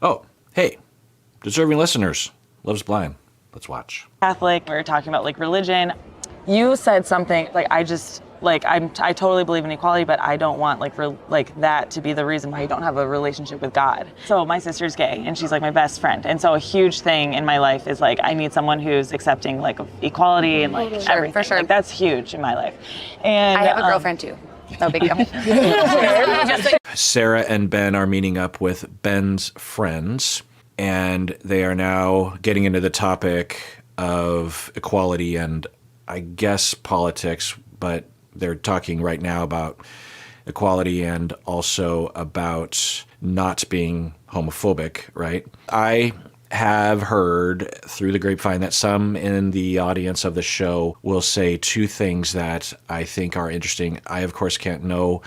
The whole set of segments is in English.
Oh, hey, deserving listeners, Love's Blind. Let's watch. Catholic, we were talking about like religion. You said something like, I totally believe in equality, but I don't want like that to be the reason why you don't have a relationship with God. So my sister's gay and she's like my best friend. And so a huge thing in my life is like, I need someone who's accepting like of equality and like everything. For sure. Like that's huge in my life. And I have a girlfriend too. No big deal. Sarah and Ben are meeting up with Ben's friends, and they are now getting into the topic of equality and I guess politics, but they're talking right now about equality and also about not being homophobic, right? I have heard through the grapevine that some in the audience of the show will say two things that I think are interesting. I, of course, can't know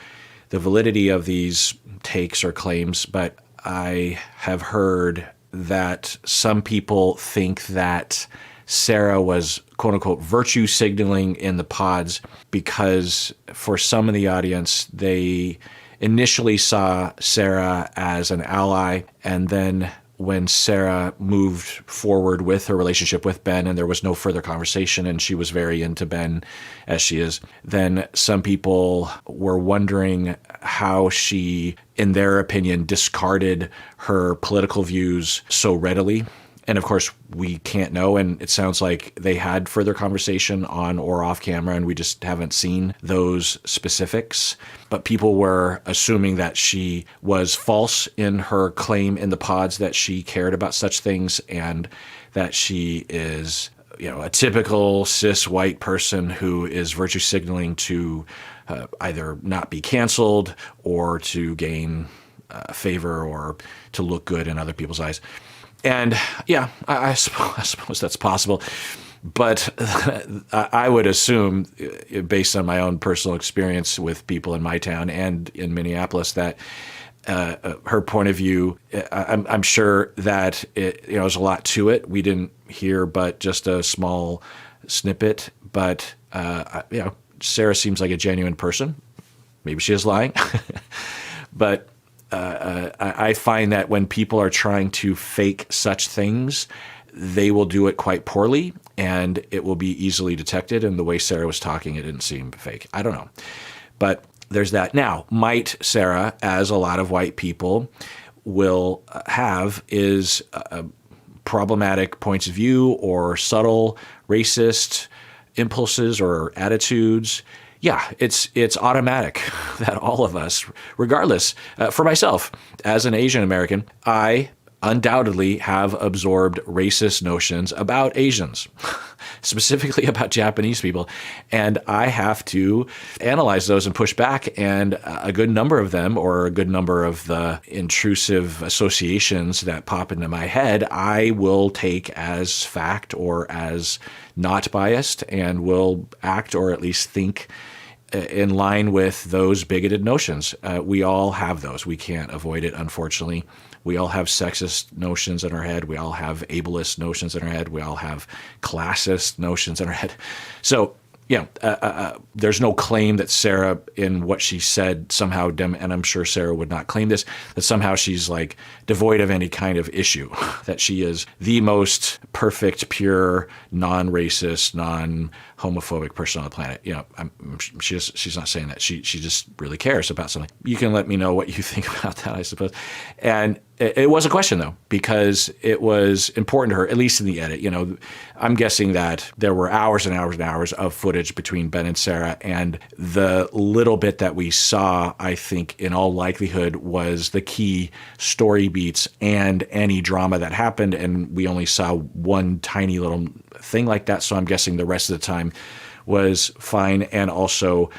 the validity of these takes or claims, but I have heard that some people think that Sarah was, quote unquote, virtue signaling in the pods because for some in the audience, they initially saw Sarah as an ally, and then when Sarah moved forward with her relationship with Ben and there was no further conversation and she was very into Ben as she is, then some people were wondering how she, in their opinion, discarded her political views so readily. And of course, we can't know, and it sounds like they had further conversation on or off camera, and we just haven't seen those specifics. But people were assuming that she was false in her claim in the pods that she cared about such things, and that she is, a typical cis white person who is virtue signaling to either not be canceled or to gain favor or to look good in other people's eyes. And yeah, I suppose that's possible. But I would assume, based on my own personal experience with people in my town and in Minneapolis, that her point of view, I'm sure that there's a lot to it. We didn't hear but just a small snippet. But, Sarah seems like a genuine person. Maybe she is lying. But I find that when people are trying to fake such things, they will do it quite poorly, and it will be easily detected. And the way Sarah was talking, it didn't seem fake. I don't know. But there's that. Now, might Sarah, as a lot of white people will have, is problematic points of view or subtle racist impulses or attitudes? Yeah, it's automatic that all of us, regardless, for myself, as an Asian American, I undoubtedly have absorbed racist notions about Asians, specifically about Japanese people. And I have to analyze those and push back. And a good number of them, or a good number of the intrusive associations that pop into my head, I will take as fact or as not biased, and will act or at least think in line with those bigoted notions. We all have those. We can't avoid it, unfortunately. We all have sexist notions in our head. We all have ableist notions in our head. We all have classist notions in our head. So, there's no claim that Sarah, in what she said, somehow, and I'm sure Sarah would not claim this, that somehow she's like devoid of any kind of issue, that she is the most perfect, pure, non-racist, non-homophobic person on the planet. She's not saying that. She just really cares about something. You can let me know what you think about that, I suppose. And it was a question, though, because it was important to her, at least in the edit. I'm guessing that there were hours and hours and hours of footage between Ben and Sarah, and the little bit that we saw, I think, in all likelihood, was the key story beats and any drama that happened, and we only saw one tiny little thing like that, so I'm guessing the rest of the time was fine, and also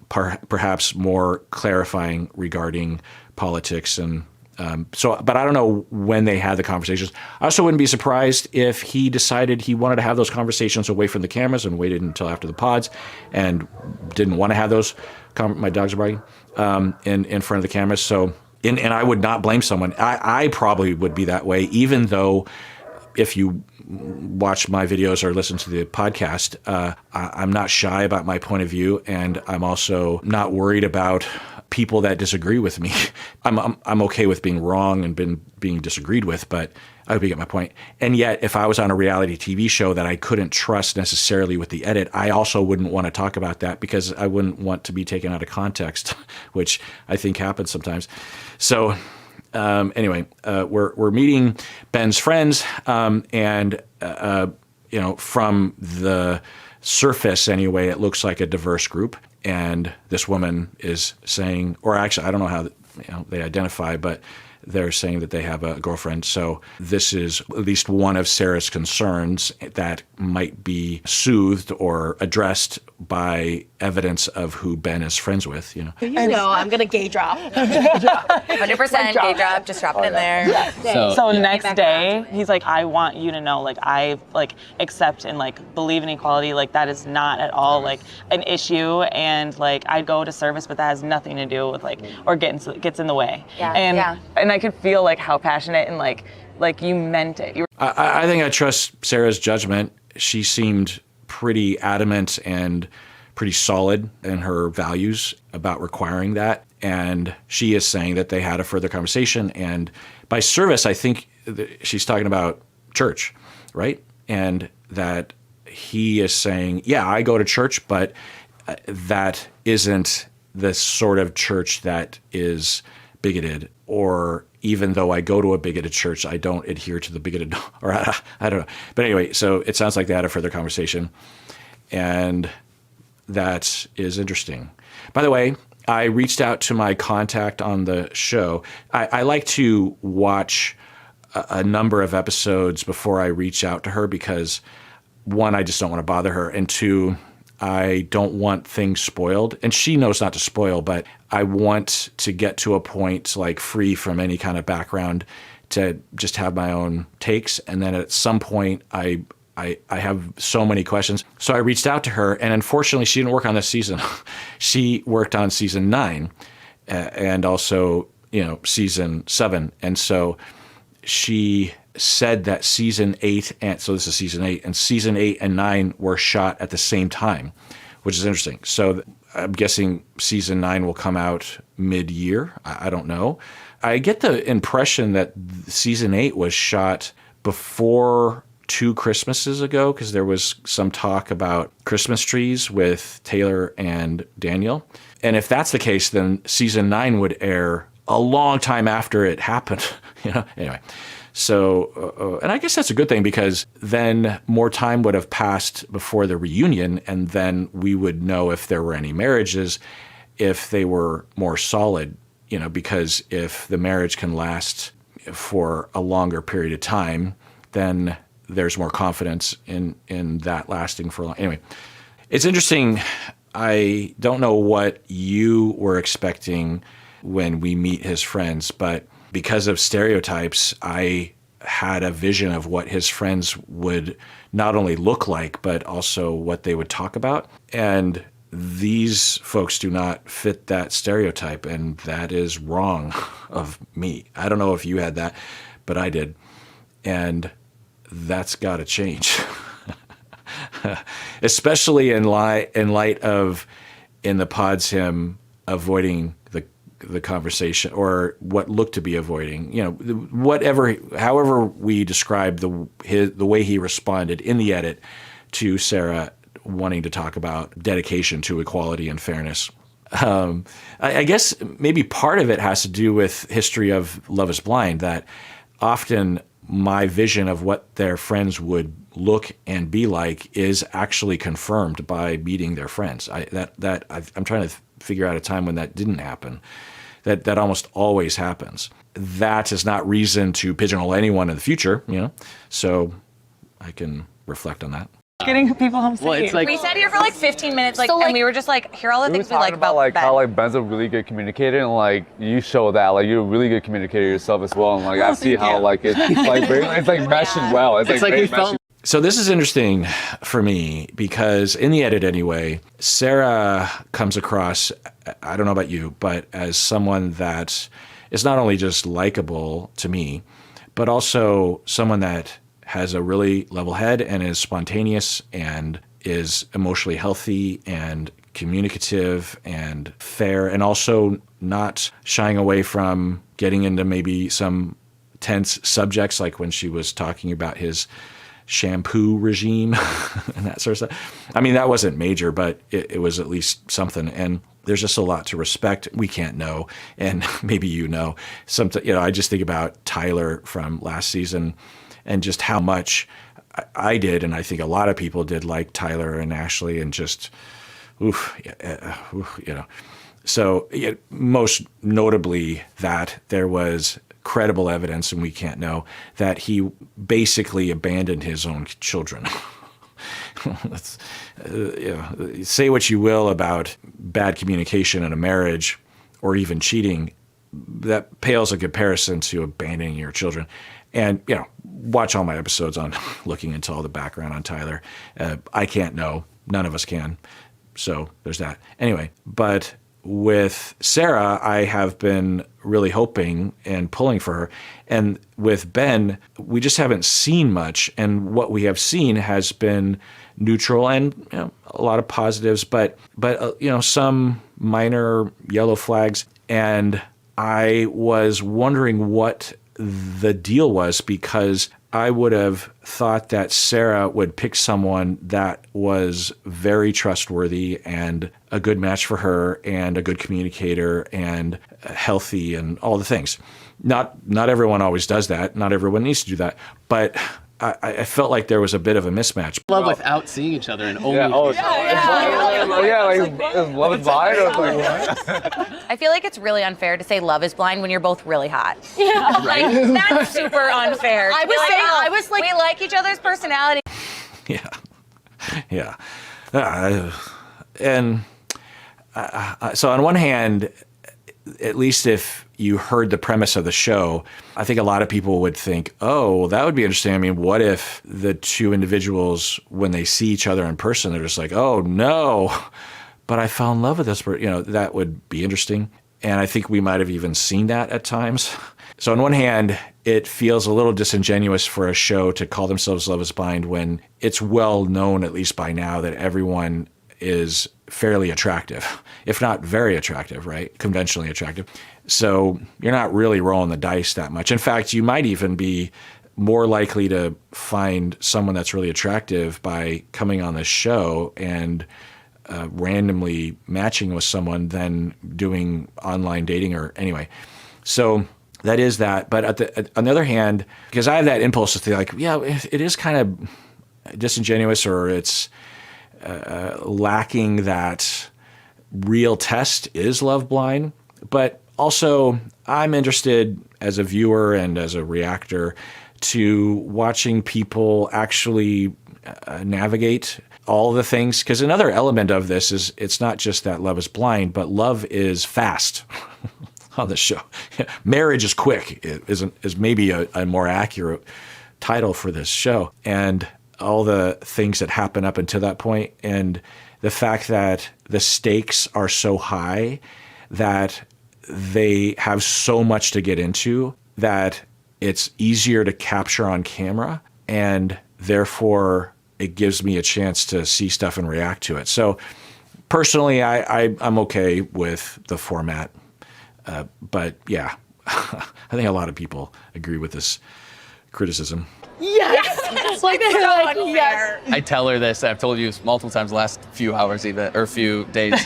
perhaps more clarifying regarding politics and but I don't know when they had the conversations. I also wouldn't be surprised if he decided he wanted to have those conversations away from the cameras and waited until after the pods and didn't want to have those. My dogs are barking in front of the cameras. So, and I would not blame someone. I probably would be that way, even though if you watch my videos or listen to the podcast, I'm not shy about my point of view, and I'm also not worried about people that disagree with me. I'm okay with being wrong and being disagreed with, but I hope you get my point. And yet, if I was on a reality TV show that I couldn't trust necessarily with the edit, I also wouldn't want to talk about that because I wouldn't want to be taken out of context, which I think happens sometimes. So anyway, we're meeting Ben's friends, and from the surface anyway, it looks like a diverse group. And this woman is saying, or actually, I don't know how they identify, but they're saying that they have a girlfriend. So this is at least one of Sarah's concerns that might be soothed or addressed by evidence of who Ben is friends with. I'm gonna gay drop. 100% gay drop. Just drop it in there. Yeah. So next day, he's like, I want you to know, like, I accept and believe in equality. Like, that is not at all an issue. And I go to service, but that has nothing to do with or gets in the way. Yeah. And I could feel how passionate and you meant it. I think I trust Sarah's judgment. She seemed pretty adamant and pretty solid in her values about requiring that. And she is saying that they had a further conversation. And by service, I think she's talking about church, right? And that he is saying, yeah, I go to church, but that isn't the sort of church that is bigoted, or even though I go to a bigoted church, I don't adhere to the bigoted, or I don't know. But anyway, so it sounds like they had a further conversation, and that is interesting. By the way, I reached out to my contact on the show. I like to watch a number of episodes before I reach out to her because, one, I just don't want to bother her, and two, I don't want things spoiled. And she knows not to spoil, but I want to get to a point free from any kind of background to just have my own takes. And then at some point, I have so many questions. So I reached out to her, and unfortunately, she didn't work on this season. She worked on season 9 and also, season 7. And so she said that season 8, and so this is season 8, and season 8 and 9 were shot at the same time, which is interesting. So I'm guessing season 9 will come out mid-year. I don't know. I get the impression that season 8 was shot before 2 Christmases ago, because there was some talk about Christmas trees with Taylor and Daniel. And if that's the case, then season 9 would air a long time after it happened. Anyway. So, and I guess that's a good thing, because then more time would have passed before the reunion, and then we would know if there were any marriages, if they were more solid, because if the marriage can last for a longer period of time, then there's more confidence in that lasting for long. Anyway, it's interesting. I don't know what you were expecting when we meet his friends, but because of stereotypes, I had a vision of what his friends would not only look like, but also what they would talk about. And these folks do not fit that stereotype, and that is wrong of me. I don't know if you had that, but I did. And that's got to change. Especially in light of, in the pods, him avoiding the conversation, or what looked to be avoiding, however we describe the way he responded in the edit to Sarah wanting to talk about dedication to equality and fairness. I guess maybe part of it has to do with history of Love is Blind, that often my vision of what their friends would look and be like is actually confirmed by meeting their friends. I'm trying to figure out a time when that didn't happen. That almost always happens. That is not reason to pigeonhole anyone in the future, so I can reflect on that. Getting people home safe. Well, it's We sat here for 15 minutes, and we were just here are all the things we like about Ben. How Ben's a really good communicator, and you show that you're a really good communicator yourself as well, and I see how it's meshing well. It's like you felt. So this is interesting for me because in the edit anyway, Sarah comes across, I don't know about you, but as someone that is not only just likable to me, but also someone that has a really level head and is spontaneous and is emotionally healthy and communicative and fair, and also not shying away from getting into maybe some tense subjects, like when she was talking about his shampoo regime and that sort of stuff. I mean, that wasn't major, but it was at least something. And there's just a lot to respect. We can't know, and maybe I just think about Tyler from last season and just how much I did, and I think a lot of people did, like Tyler and Ashley, and just, So most notably that there was credible evidence, and we can't know, that he basically abandoned his own children. Say what you will about bad communication in a marriage or even cheating, that pales in comparison to abandoning your children. And, watch all my episodes on looking into all the background on Tyler. I can't know. None of us can. So there's that. Anyway, but with Sarah, I have been really hoping and pulling for her. And with Ben, we just haven't seen much. And what we have seen has been neutral and a lot of positives, but some minor yellow flags. And I was wondering what the deal was, because I would have thought that Sarah would pick someone that was very trustworthy and a good match for her and a good communicator and healthy and all the things. Not everyone always does that. Not everyone needs to do that. But I felt like there was a bit of a mismatch. Love without seeing each other and only. Love is blind. I was like, what? I feel like it's really unfair to say love is blind when you're both really hot. Yeah. Like, that's super unfair. I was like, we like each other's personality. Yeah. So on one hand, at least if you heard the premise of the show, I think a lot of people would think, oh, well, that would be interesting. I mean, what if the two individuals, when they see each other in person, they're just like, oh, no, but I fell in love with this person. That would be interesting. And I think we might have even seen that at times. So on one hand, it feels a little disingenuous for a show to call themselves Love is Blind when it's well known, at least by now, that everyone is fairly attractive, if not very attractive, right? Conventionally attractive. So you're not really rolling the dice that much. In fact, you might even be more likely to find someone that's really attractive by coming on this show and randomly matching with someone than doing online dating or anyway. So that is that. But on the other hand, because I have that impulse to think like, yeah, it is kind of disingenuous, or it's lacking that real test. Is love blind? But also, I'm interested as a viewer and as a reactor to watching people actually navigate all the things. Because another element of this is it's not just that love is blind, but love is fast on the show. Marriage is quick is maybe a more accurate title for this show. And all the things that happen up until that point, and the fact that the stakes are so high that they have so much to get into that it's easier to capture on camera, and therefore it gives me a chance to see stuff and react to it. So personally, I'm okay with the format. But yeah, I think a lot of people agree with this criticism. Yes. It's like they're like, yes. I tell her this. I've told you multiple times the last few hours, even or few days,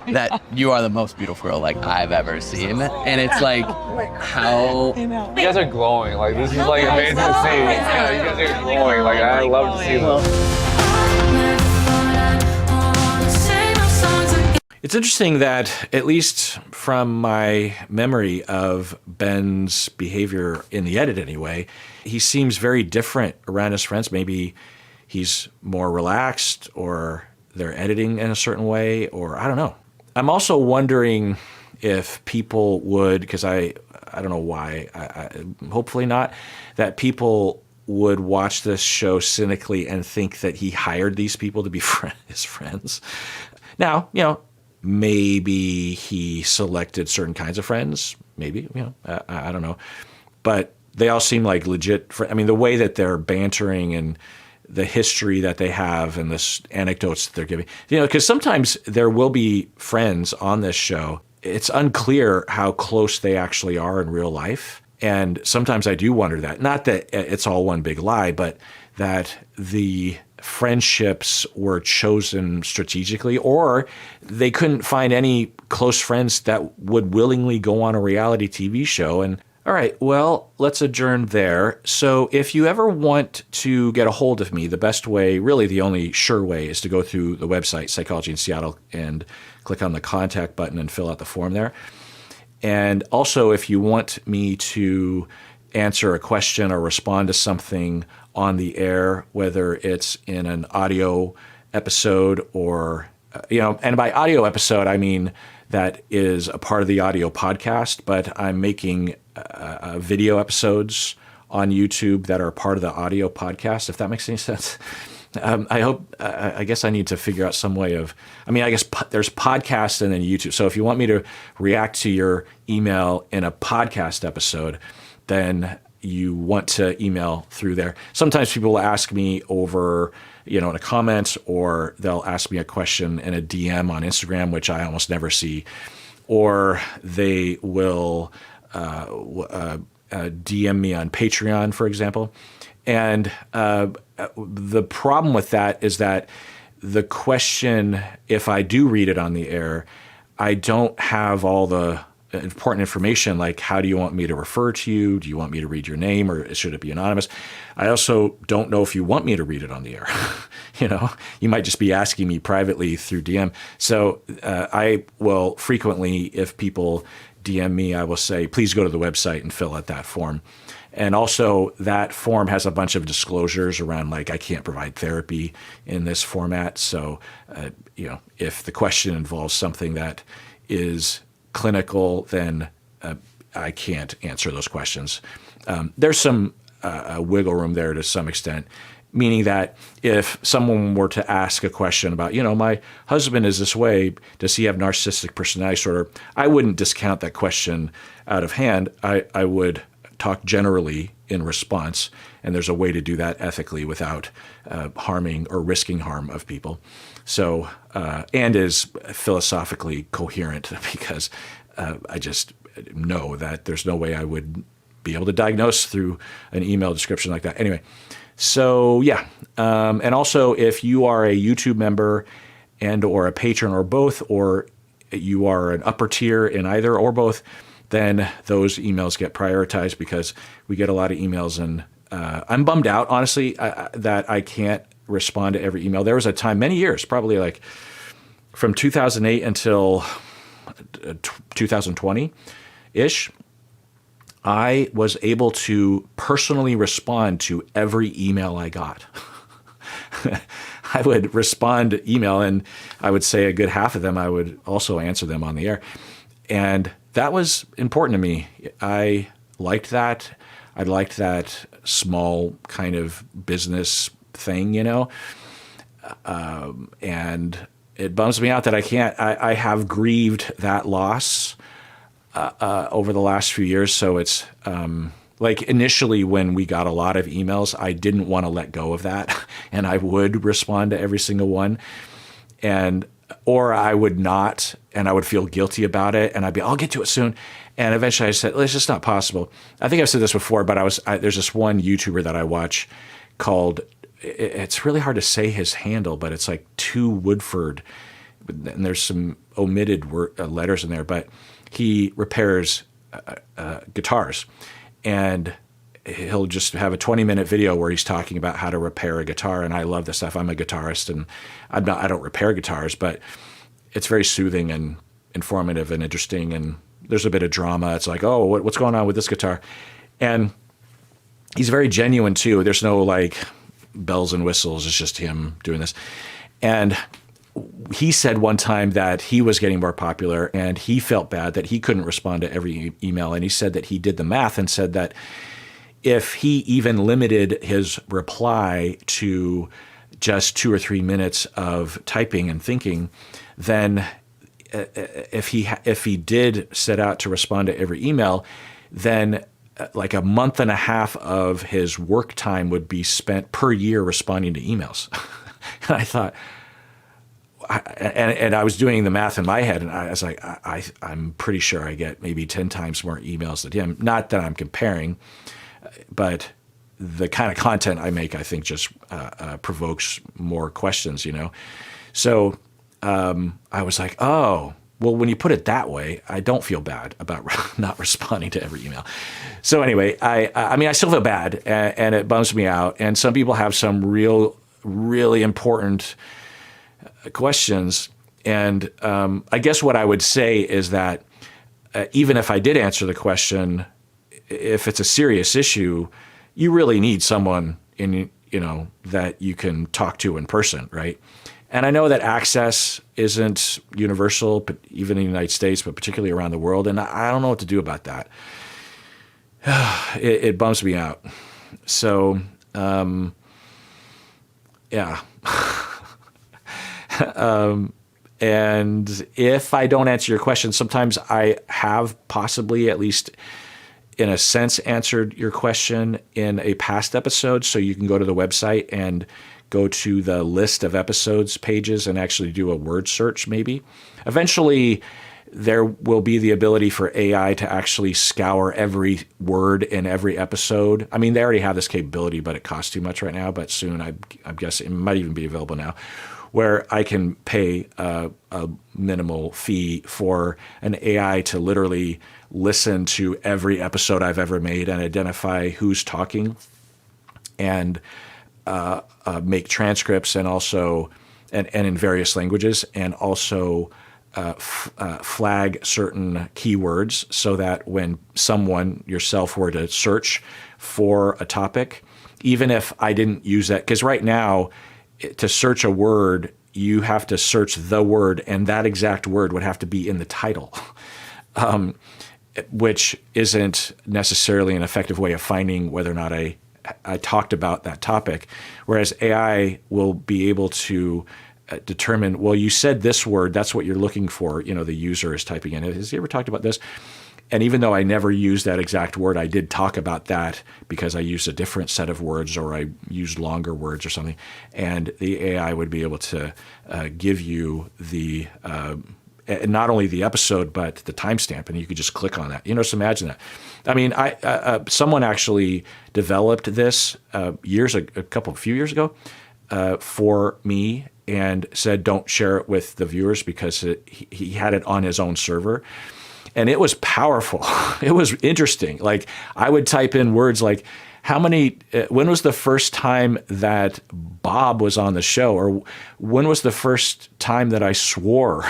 that you are the most beautiful girl like I've ever seen. And it's like, how You guys are glowing. Like, this is like amazing to see. Yeah, you guys are glowing. Like, I love to see them. It's interesting that, at least from my memory of Ben's behavior in the edit anyway, he seems very different around his friends. Maybe he's more relaxed, or they're editing in a certain way, or I don't know. I'm also wondering if people would, because I don't know why, I hopefully not, that people would watch this show cynically and think that he hired these people to be his friends. Now, maybe he selected certain kinds of friends. Maybe, I don't know. But they all seem like legit. The way that they're bantering and the history that they have and the anecdotes that they're giving. Because sometimes there will be friends on this show. It's unclear how close they actually are in real life. And sometimes I do wonder that. Not that it's all one big lie, but that the friendships were chosen strategically, or they couldn't find any close friends that would willingly go on a reality TV show. And all right, well, let's adjourn there. So if you ever want to get a hold of me, the best way, really the only sure way, is to go through the website, Psychology in Seattle, and click on the contact button and fill out the form there. And also, if you want me to answer a question or respond to something on the air, whether it's in an audio episode or, and by audio episode, I mean that is a part of the audio podcast, but I'm making video episodes on YouTube that are part of the audio podcast, if that makes any sense. I guess I need to figure out some way of, I guess there's podcasts and then YouTube. So if you want me to react to your email in a podcast episode, then you want to email through there. Sometimes people will ask me over, in a comment, or they'll ask me a question in a DM on Instagram, which I almost never see, or they will DM me on Patreon, for example. And the problem with that is that the question, if I do read it on the air, I don't have all the important information, like how do you want me to refer to you? Do you want me to read your name, or should it be anonymous? I also don't know if you want me to read it on the air. You might just be asking me privately through DM. So I will frequently, if people DM me, I will say, please go to the website and fill out that form. And also that form has a bunch of disclosures around, like, I can't provide therapy in this format. So, if the question involves something that is clinical, then I can't answer those questions. There's some wiggle room there to some extent, meaning that if someone were to ask a question about, my husband is this way, does he have narcissistic personality disorder? I wouldn't discount that question out of hand. I would talk generally in response, and there's a way to do that ethically without harming or risking harm of people. So, and is philosophically coherent, because I just know that there's no way I would be able to diagnose through an email description like that. Anyway, so yeah. And also, if you are a YouTube member and or a patron or both, or you are an upper tier in either or both, then those emails get prioritized, because we get a lot of emails, and I'm bummed out, honestly, that I can't respond to every email. There was a time, many years, probably like from 2008 until 2020-ish, I was able to personally respond to every email I got. I would respond to email, and I would say a good half of them, I would also answer them on the air. And that was important to me. I liked that. I liked that small kind of business thing, and it bums me out that I have grieved that loss over the last few years. So it's like initially when we got a lot of emails, I didn't want to let go of that, and I would respond to every single one. Or I would not, and I would feel guilty about it, and I'll get to it soon. And eventually I said, it's just not possible. I think I've said this before, but there's this one YouTuber that I watch called, it's really hard to say his handle, but it's like 2 Woodford, and there's some omitted letters in there, but he repairs guitars, and he'll just have a 20-minute video where he's talking about how to repair a guitar. And I love this stuff. I'm a guitarist, and I don't repair guitars, but it's very soothing and informative and interesting. And there's a bit of drama. It's like, oh, what's going on with this guitar? And he's very genuine too. There's no like bells and whistles. It's just him doing this. And he said one time that he was getting more popular, and he felt bad that he couldn't respond to every email. And he said that he did the math and said that if he even limited his reply to just 2 or 3 minutes of typing and thinking, then if he did set out to respond to every email, then like a month and a half of his work time would be spent per year responding to emails. And I thought, and I was doing the math in my head, and I was like, I'm pretty sure I get maybe 10 times more emails than him. Not that I'm comparing, but the kind of content I make, I think, just provokes more questions, you know? So I was like, oh, well, when you put it that way, I don't feel bad about not responding to every email. So anyway, I mean, I still feel bad, and it bums me out. And some people have some really important questions. And I guess what I would say is that even if I did answer the question, if it's a serious issue, you really need someone that you can talk to in person, right? And I know that access isn't universal, but even in the United States, but particularly around the world. And I don't know what to do about that. It bums me out. So, yeah. And if I don't answer your question, sometimes I have possibly, at least in a sense, answered your question in a past episode. So you can go to the website and go to the list of episodes pages and actually do a word search maybe. Eventually, there will be the ability for AI to actually scour every word in every episode. I mean, they already have this capability, but it costs too much right now. But soon, I'm guessing it might even be available now, where I can pay a minimal fee for an AI to literally listen to every episode I've ever made and identify who's talking and make transcripts, and also and in various languages, and also flag certain keywords so that when someone, yourself, were to search for a topic, even if I didn't use that, because right now, to search a word, you have to search the word, and that exact word would have to be in the title, which isn't necessarily an effective way of finding whether or not I talked about that topic. Whereas AI will be able to determine, well, you said this word, that's what you're looking for. You know, the user is typing in, has he ever talked about this? And even though I never used that exact word, I did talk about that because I used a different set of words, or I used longer words or something. And the AI would be able to give you the not only the episode, but the timestamp, and you could just click on that. You know, just imagine that. I mean, someone actually developed this a few years ago for me, and said, don't share it with the viewers because he had it on his own server. And it was powerful. It was interesting. Like, I would type in words like, when was the first time that Bob was on the show? Or when was the first time that I swore?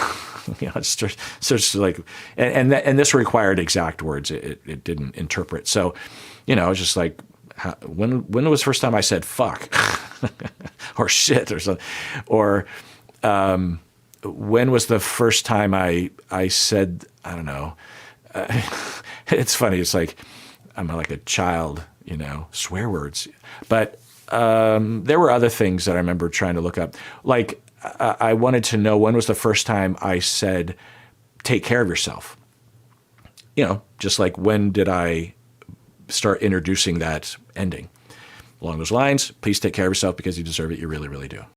You know, it's just like, and this required exact words. It didn't interpret. So, you know, it's just like, when was the first time I said fuck or shit or something? Or when was the first time I said, I don't know. It's funny. It's like I'm like a child, you know, swear words. But there were other things that I remember trying to look up. Like I wanted to know, when was the first time I said, take care of yourself? You know, just like, when did I start introducing that ending? Along those lines, please take care of yourself because you deserve it. You really, really do.